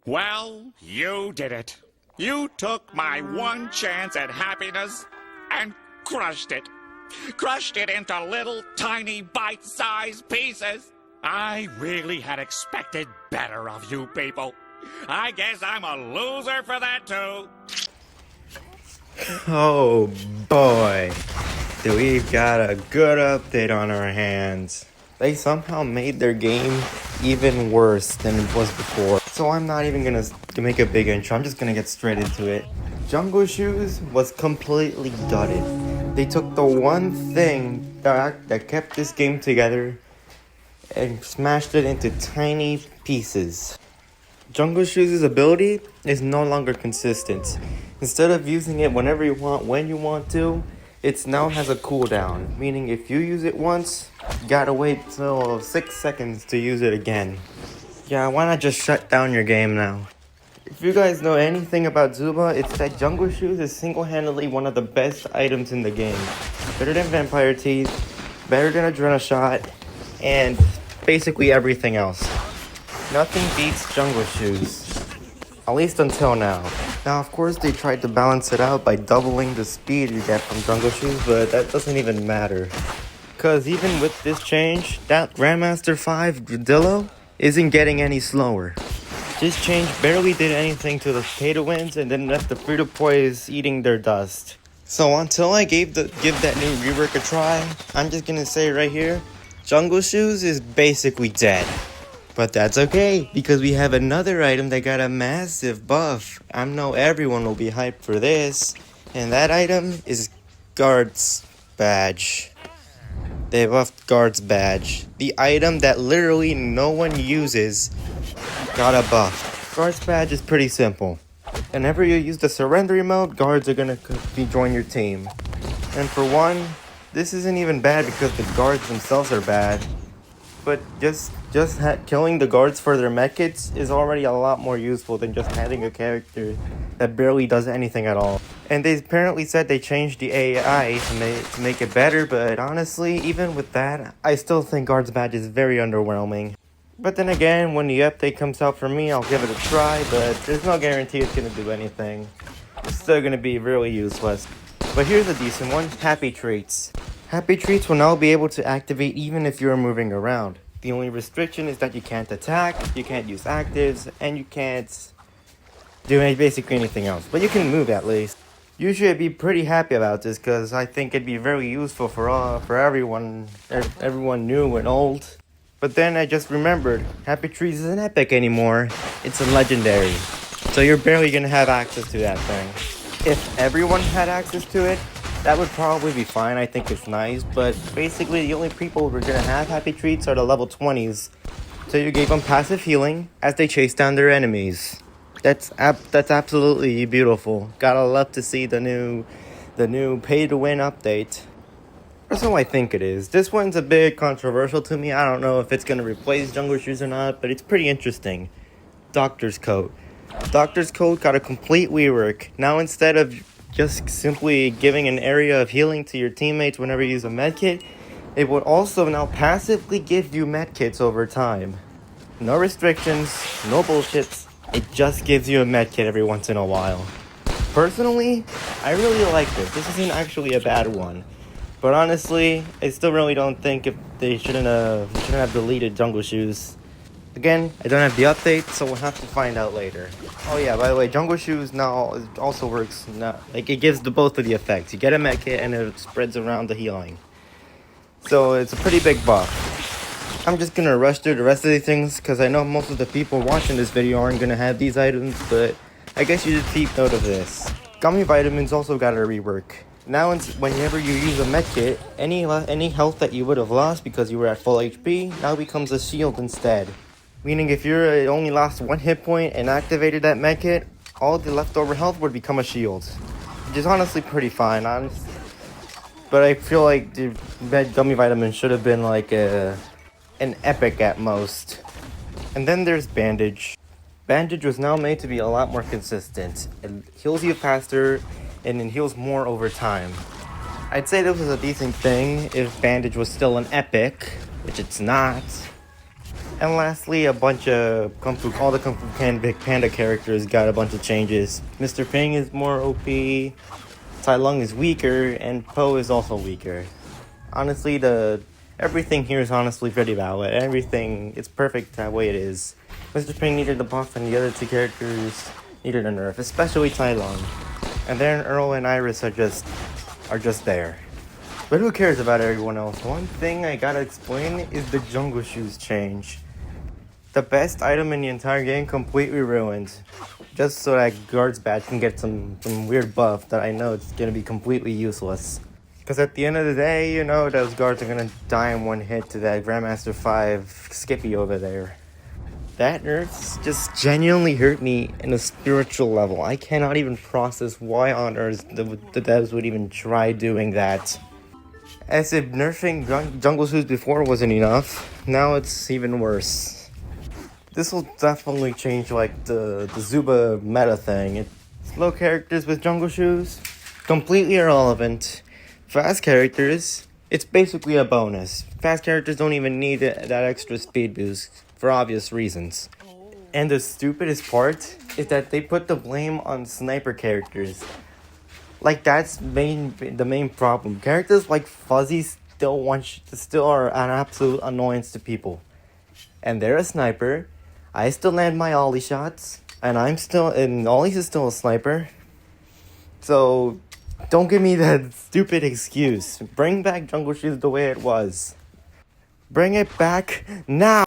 Well, you did it. You took my one chance at happiness and crushed it. Crushed it into little tiny bite-sized pieces. I really had expected better of you people. I guess I'm a loser for that too. Oh boy, we've got a good update on our hands. They somehow made their game even worse than it was before. So I'm not even gonna make a big intro, I'm just gonna get straight into it. Jungle Shoes was completely gutted. They took the one thing that kept this game together and smashed it into tiny pieces. Jungle Shoes' ability is no longer consistent. Instead of using it whenever you want, when you want to, it now has a cooldown. Meaning if you use it once, you gotta wait till 6 seconds to use it again. Yeah, why not just shut down your game now? If you guys know anything about Zooba, it's that Jungle Shoes is single-handedly one of the best items in the game. Better than Vampire Teeth, better than Adrenal Shot, and basically everything else. Nothing beats Jungle Shoes. At least until now. Now, of course, they tried to balance it out by doubling the speed you get from Jungle Shoes, but that doesn't even matter. Because even with this change, that Grandmaster 5 Gradillo isn't getting any slower. This change barely did anything to the pay-to-wins and then left the free-to-plays eating their dust. So until I give that new rework a try, I'm just gonna say right here, Jungle Shoes is basically dead. But that's okay, because we have another item that got a massive buff. I know everyone will be hyped for this. And that item is Guard's Badge. They buffed Guard's Badge. The item that literally no one uses got a buff. Guard's Badge is pretty simple. Whenever you use the surrender emote, guards are gonna join your team. And for one, this isn't even bad because the guards themselves are bad. But just killing the guards for their medkits is already a lot more useful than just having a character that barely does anything at all. And they apparently said they changed the AI to make it better, but honestly, even with that, I still think Guard's Badge is very underwhelming. But then again, when the update comes out for me, I'll give it a try, but there's no guarantee it's gonna do anything. It's still gonna be really useless. But here's a decent one, Happy Treats. Happy Treats will now be able to activate even if you're moving around. The only restriction is that you can't attack, you can't use actives, and you can't do basically anything else. But you can move at least. Usually I'd be pretty happy about this because I think it'd be very useful for everyone new and old. But then I just remembered, Happy Treats isn't epic anymore, it's a legendary. So you're barely gonna have access to that thing. If everyone had access to it, that would probably be fine, I think it's nice, but basically the only people who are gonna have Happy Treats are the level 20s. So you gave them passive healing as they chase down their enemies. That's absolutely beautiful. Gotta love to see the new pay-to-win update. Or so I think it is. This one's a bit controversial to me. I don't know if it's gonna replace Jungle Shoes or not, but it's pretty interesting. Doctor's Coat. Doctor's Coat got a complete rework. Now instead of just simply giving an area of healing to your teammates whenever you use a medkit, it would also now passively give you medkits over time. No restrictions, no bullshits, it just gives you a medkit every once in a while. Personally, I really like this. This isn't actually a bad one. But honestly, I still really don't think if they shouldn't have deleted Jungle Shoes. Again, I don't have the update, so we'll have to find out later. Oh yeah, by the way, Jungle Shoes now also works now. Like, it gives both of the effects. You get a medkit and it spreads around the healing. So it's a pretty big buff. I'm just gonna rush through the rest of these things because I know most of the people watching this video aren't gonna have these items, but I guess you should keep note of this. Gummy vitamins also got a rework. Now, whenever you use a medkit, any health that you would have lost because you were at full HP now becomes a shield instead. Meaning if you only lost 1 hit point and activated that medkit, all the leftover health would become a shield. Which is honestly pretty fine, honestly. But I feel like the gummy vitamins should have been like an epic at most. And then there's Bandage. Bandage was now made to be a lot more consistent. It heals you faster and it heals more over time. I'd say this was a decent thing if Bandage was still an epic, which it's not. And lastly, a bunch of all the Kung Fu Panda characters got a bunch of changes. Mr. Ping is more OP, Tai Lung is weaker, and Po is also weaker. Honestly, everything here is honestly pretty valid. It's perfect that way it is. Mr. Ping needed a buff, and the other two characters needed a nerf, especially Tai Lung. And then Earl and Iris are just there. But who cares about everyone else? One thing I gotta explain is the jungle shoes change. The best item in the entire game completely ruined. Just so that guard's badge can get some weird buff that I know it's gonna be completely useless. Because at the end of the day, you know, those guards are gonna die in one hit to that Grandmaster 5 Skippy over there. That nerf just genuinely hurt me in a spiritual level. I cannot even process why on earth the devs would even try doing that. As if nerfing jungle shoes before wasn't enough, now it's even worse. This will definitely change like the Zooba meta thing. Slow characters with jungle shoes, completely irrelevant. Fast characters, it's basically a bonus. Fast characters don't even need that extra speed boost for obvious reasons. And the stupidest part is that they put the blame on sniper characters. Like that's the main problem. Characters like Fuzzy still are an absolute annoyance to people. And they're a sniper. I still land my ollie shots, and Ollie's is still a sniper. So don't give me that stupid excuse. Bring back jungle shoes the way it was. Bring it back now.